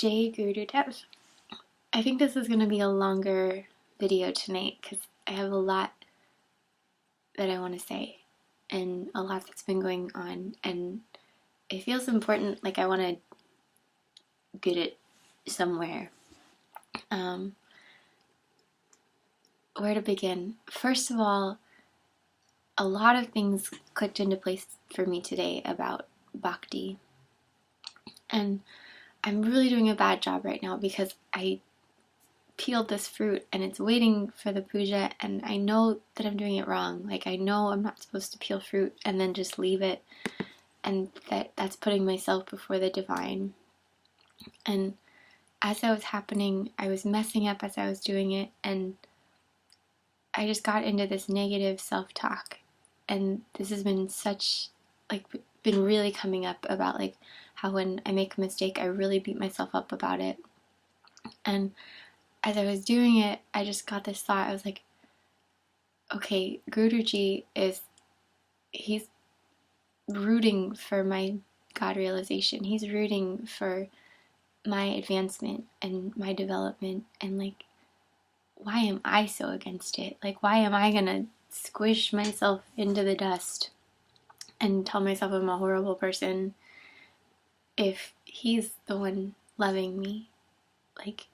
Jai Guru Dev. I think this is going to be a longer video tonight because I have a lot that I want to say and a lot that's been going on, and it feels important, like I want to get it somewhere. Where to begin? First of all, a lot of things clicked into place for me today about bhakti, and I'm really doing a bad job right now because I peeled this fruit and it's waiting for the puja, and I know that I'm doing it wrong. Like, I know I'm not supposed to peel fruit and then just leave it, and that's putting myself before the divine. And as that was happening, I was messing up as I was doing it, and I just got into this negative self-talk. And this has been been really coming up about like how when I make a mistake, I really beat myself up about it. And as I was doing it, I just got this thought. I was like, okay, Guruji he's rooting for my God realization. He's rooting for my advancement and my development. And like, why am I so against it? Like, why am I gonna squish myself into the dust and tell myself I'm a horrible person if he's the one loving me? Like,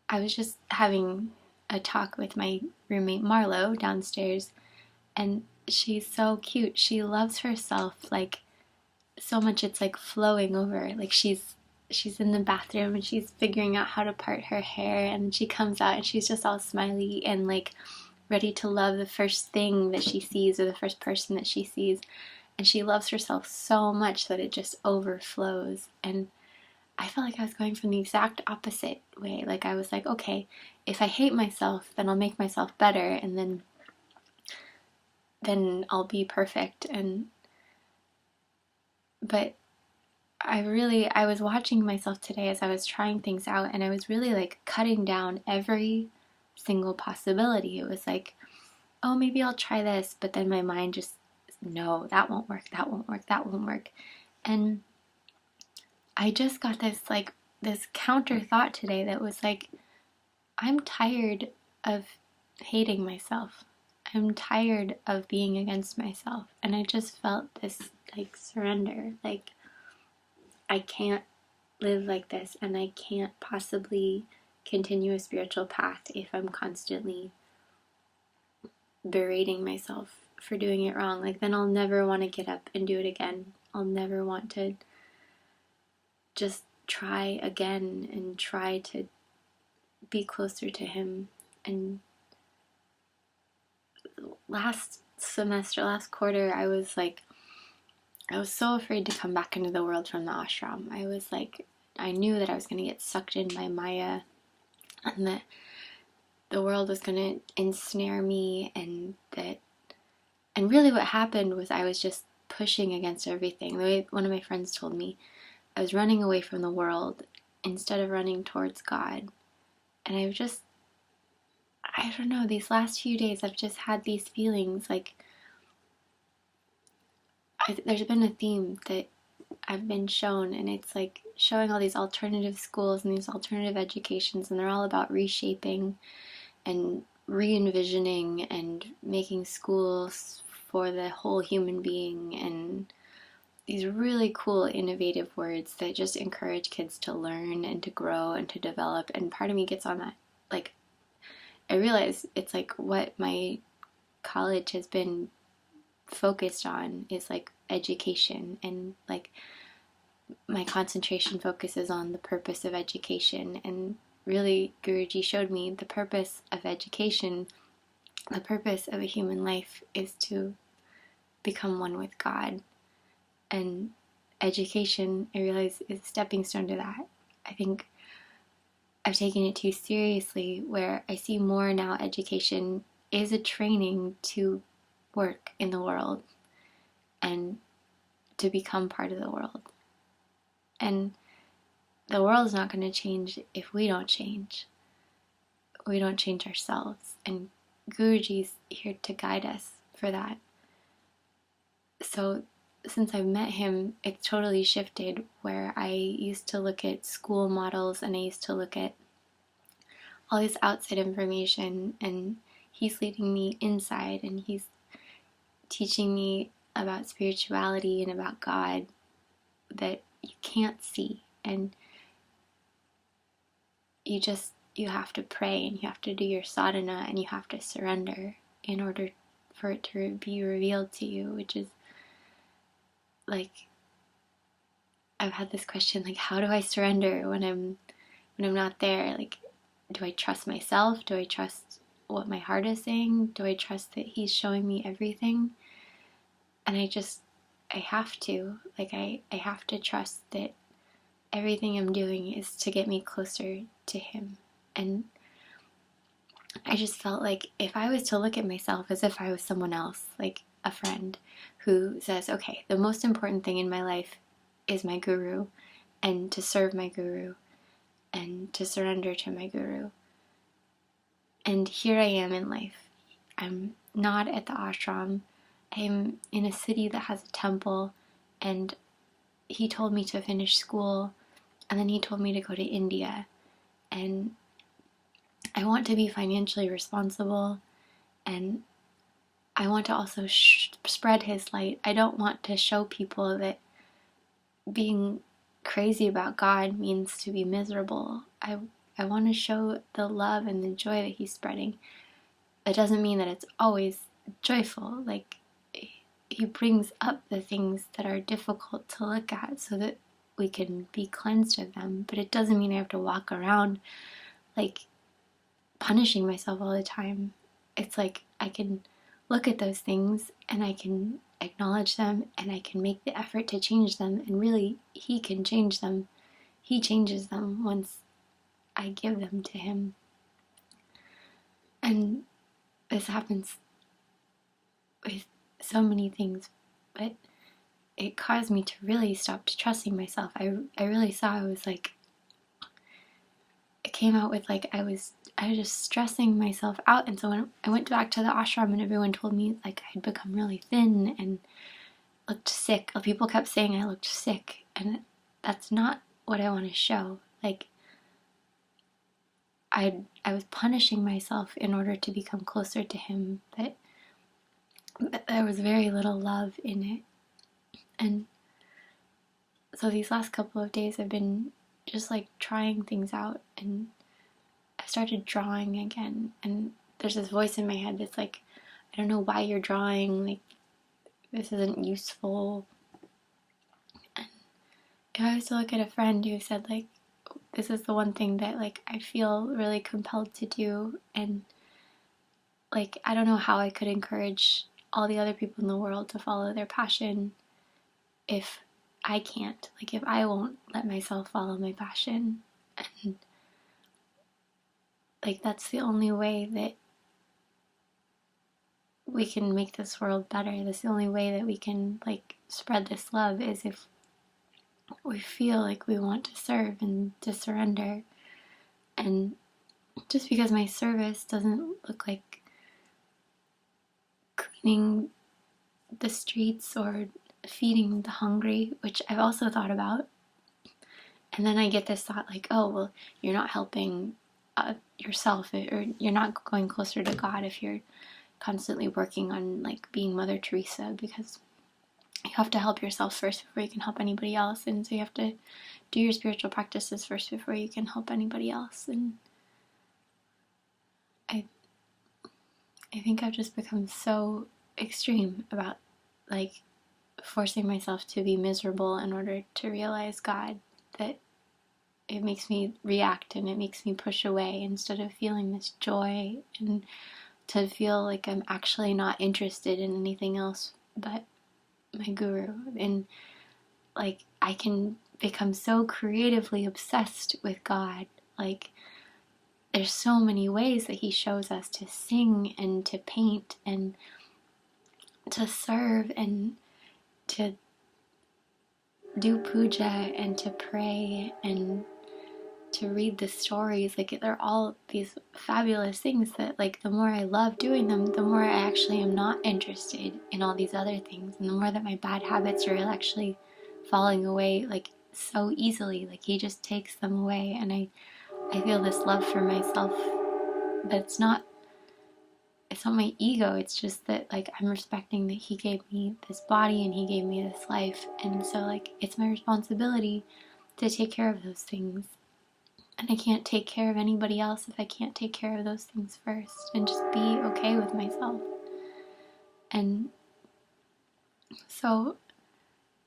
I was just having a talk with my roommate Marlo downstairs, and she's so cute. She loves herself like so much, it's like flowing over. Like, she's in the bathroom and she's figuring out how to part her hair, and she comes out and she's just all smiley and like ready to love the first thing that she sees or the first person that she sees. And she loves herself so much that it just overflows. And I felt like I was going from the exact opposite way. Like, I was like, okay, if I hate myself, then I'll make myself better, and then I'll be perfect. But I was watching myself today as I was trying things out, and I was really like cutting down every single possibility. It was like, oh, maybe I'll try this, but then my mind just, no, that won't work, that won't work, that won't work. And I just got this counter thought today that was like, I'm tired of hating myself. I'm tired of being against myself. And I just felt this like surrender. Like, I can't live like this, and I can't possibly continue a spiritual path if I'm constantly berating myself for doing it wrong. Like, then I'll never want to get up and do it again. I'll never want to just try again and try to be closer to him. And last quarter, I was so afraid to come back into the world from the ashram. I knew that I was going to get sucked in by Maya, and that the world was going to ensnare me, and really what happened was I was just pushing against everything. The way one of my friends told me, I was running away from the world instead of running towards God. And I don't know, these last few days I've just had these feelings like there's been a theme that I've been shown, and it's like showing all these alternative schools and these alternative educations, and they're all about reshaping and re-envisioning and making schools for the whole human being, and these really cool innovative words that just encourage kids to learn and to grow and to develop. And part of me gets on that. Like, I realize it's like what my college has been focused on is like education, and like my concentration focuses on the purpose of education. And really, Guruji showed me the purpose of education, the purpose of a human life is to become one with God. And education, I realize, is a stepping stone to that. I think I've taken it too seriously, where I see more now education is a training to work in the world and to become part of the world. And the world is not going to change if we don't change. We don't change ourselves. And Guruji's here to guide us for that. So since I've met him, it's totally shifted, where I used to look at school models and I used to look at all this outside information, and he's leading me inside, and he's teaching me about spirituality and about God that you can't see, and you have to pray, and you have to do your sadhana, and you have to surrender in order for it to be revealed to you, which is like, I've had this question, like, how do I surrender when I'm not there? Like, do I trust myself? Do I trust what my heart is saying? Do I trust that he's showing me everything? And I have to. Like, I have to trust that everything I'm doing is to get me closer to him. And I just felt like if I was to look at myself as if I was someone else, like a friend who says, okay, the most important thing in my life is my guru, and to serve my guru, and to surrender to my guru. And here I am in life. I'm not at the ashram. I'm in a city that has a temple, and he told me to finish school, and then he told me to go to India. And I want to be financially responsible, and I want to also spread his light. I don't want to show people that being crazy about God means to be miserable. I want to show the love and the joy that he's spreading. It doesn't mean that it's always joyful. Like, he brings up the things that are difficult to look at so that we can be cleansed of them. But it doesn't mean I have to walk around like punishing myself all the time. It's like I can look at those things and I can acknowledge them and I can make the effort to change them, and really he can change them. He changes them once I give them to him. And this happens with so many things, but it caused me to really stop trusting myself. I really saw I was like, it came out with like I was just stressing myself out. And so when I went back to the ashram and everyone told me like I'd become really thin and looked sick, people kept saying I looked sick, and that's not what I want to show. Like, I was punishing myself in order to become closer to him, but there was very little love in it. And so these last couple of days I've been just like trying things out, and I started drawing again, and there's this voice in my head that's like, I don't know why you're drawing, like this isn't useful. And if I was to look at a friend who said like, this is the one thing that like I feel really compelled to do, and like I don't know how I could encourage all the other people in the world to follow their passion if I can't, like if I won't let myself follow my passion. And like that's the only way that we can make this world better. That's the only way that we can like spread this love, is if we feel like we want to serve and to surrender. And just because my service doesn't look like cleaning the streets or feeding the hungry, which I've also thought about, and then I get this thought like, oh well, you're not helping yourself, or you're not going closer to God if you're constantly working on like being Mother Teresa, because you have to help yourself first before you can help anybody else. And so you have to do your spiritual practices first before you can help anybody else. And I think I've just become so extreme about like forcing myself to be miserable in order to realize God, that it makes me react and it makes me push away instead of feeling this joy, and to feel like I'm actually not interested in anything else but my guru. And like I can become so creatively obsessed with God. Like there's so many ways that he shows us to sing and to paint and to serve and to do puja and to pray and to read the stories. Like, they're all these fabulous things that, like, the more I love doing them, the more I actually am not interested in all these other things, and the more that my bad habits are actually falling away, like, so easily. Like, he just takes them away, and I feel this love for myself, but it's not my ego. It's just that, like, I'm respecting that he gave me this body and he gave me this life, and so, like, it's my responsibility to take care of those things. And I can't take care of anybody else if I can't take care of those things first, and just be okay with myself. And so,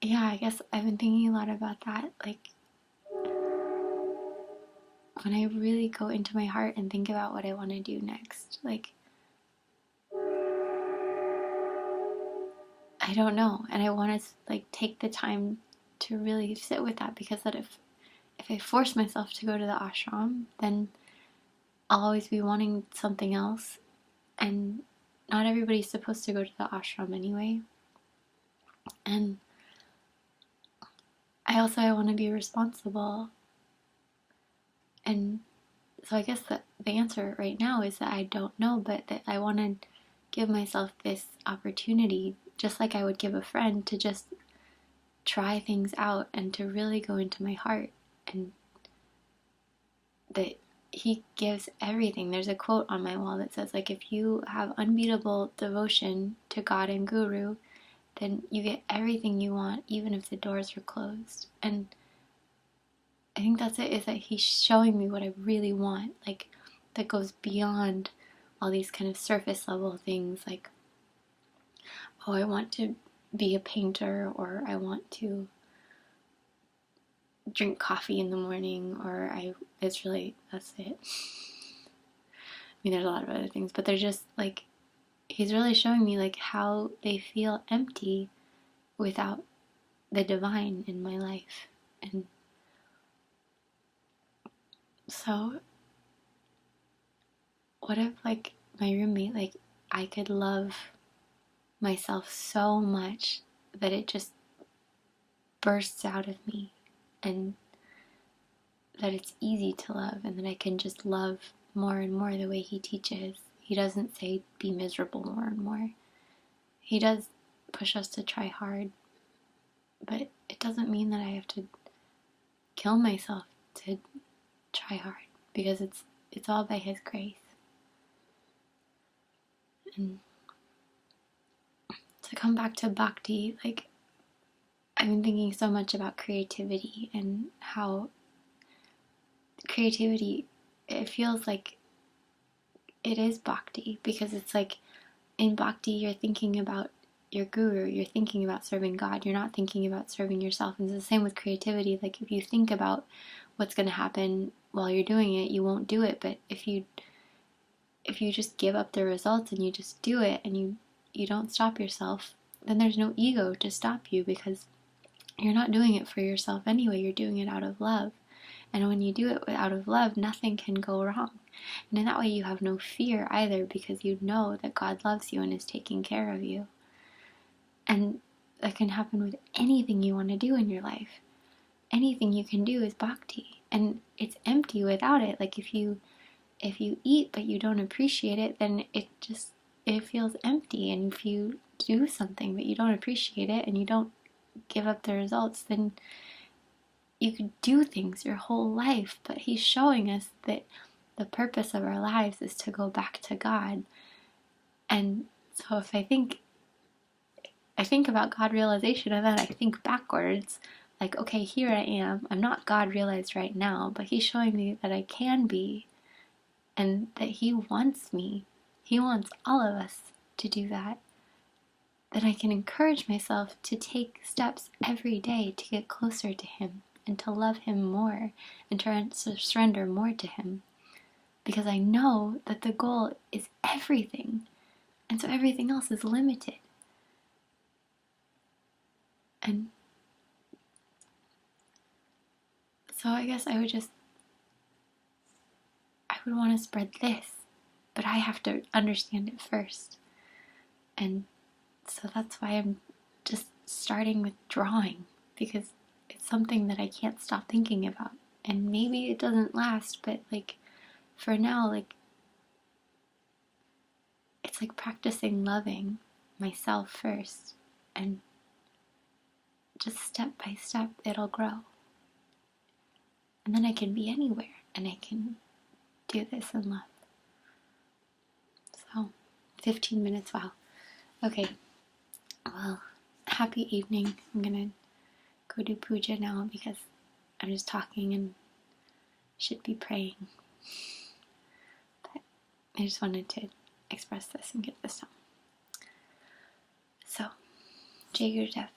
yeah, I guess I've been thinking a lot about that. Like, when I really go into my heart and think about what I want to do next, like, I don't know. And I want to, like, take the time to really sit with that, because that if I force myself to go to the ashram, then I'll always be wanting something else, and not everybody's supposed to go to the ashram anyway. And I want to be responsible. And so I guess that the answer right now is that I don't know, but that I want to give myself this opportunity, just like I would give a friend, to just try things out and to really go into my heart. And that he gives everything. There's a quote on my wall that says, like, if you have unbeatable devotion to God and Guru, then you get everything you want, even if the doors are closed. And I think that's it, is that he's showing me what I really want, like, that goes beyond all these kind of surface level things, like, oh, I want to be a painter, or I want to drink coffee in the morning, or that's it. I mean, there's a lot of other things, but they're just, like, he's really showing me, like, how they feel empty without the divine in my life. And so, what if, like, my roommate, like, I could love myself so much that it just bursts out of me, and that it's easy to love, and that I can just love more and more the way he teaches. He doesn't say be miserable more and more. He does push us to try hard, but it doesn't mean that I have to kill myself to try hard, because it's all by his grace. And to come back to bhakti, like, I've been thinking so much about creativity, and how creativity, it feels like it is bhakti, because it's like, in bhakti you're thinking about your guru, you're thinking about serving God, you're not thinking about serving yourself. And it's the same with creativity. Like, if you think about what's going to happen while you're doing it, you won't do it. But if you just give up the results and you just do it, and you don't stop yourself, then there's no ego to stop you, because you're not doing it for yourself anyway, you're doing it out of love. And when you do it out of love, nothing can go wrong. And in that way, you have no fear either, because you know that God loves you and is taking care of you. And that can happen with anything you want to do in your life. Anything you can do is bhakti. And it's empty without it. Like, if you eat but you don't appreciate it, then it feels empty. And if you do something but you don't appreciate it, and you don't give up the results, then you could do things your whole life. But he's showing us that the purpose of our lives is to go back to God. And so if I think about God realization, and then I think backwards, like, okay, here I am. I'm not God realized right now, but he's showing me that I can be, and that he wants me. He wants all of us to do that. Then I can encourage myself to take steps every day to get closer to him, and to love him more, and to surrender more to him. Because I know that the goal is everything, and so everything else is limited. And so I guess I would want to spread this, but I have to understand it first. And so that's why I'm just starting with drawing, because it's something that I can't stop thinking about. and maybe it doesn't last, but like for now, like it's like practicing loving myself first, and just step by step it'll grow. And then I can be anywhere and I can do this in love. So 15 minutes, wow. Okay, well, happy evening. I'm gonna go do puja now because I'm just talking and should be praying. But I just wanted to express this and get this done. So, Jai Gurudev.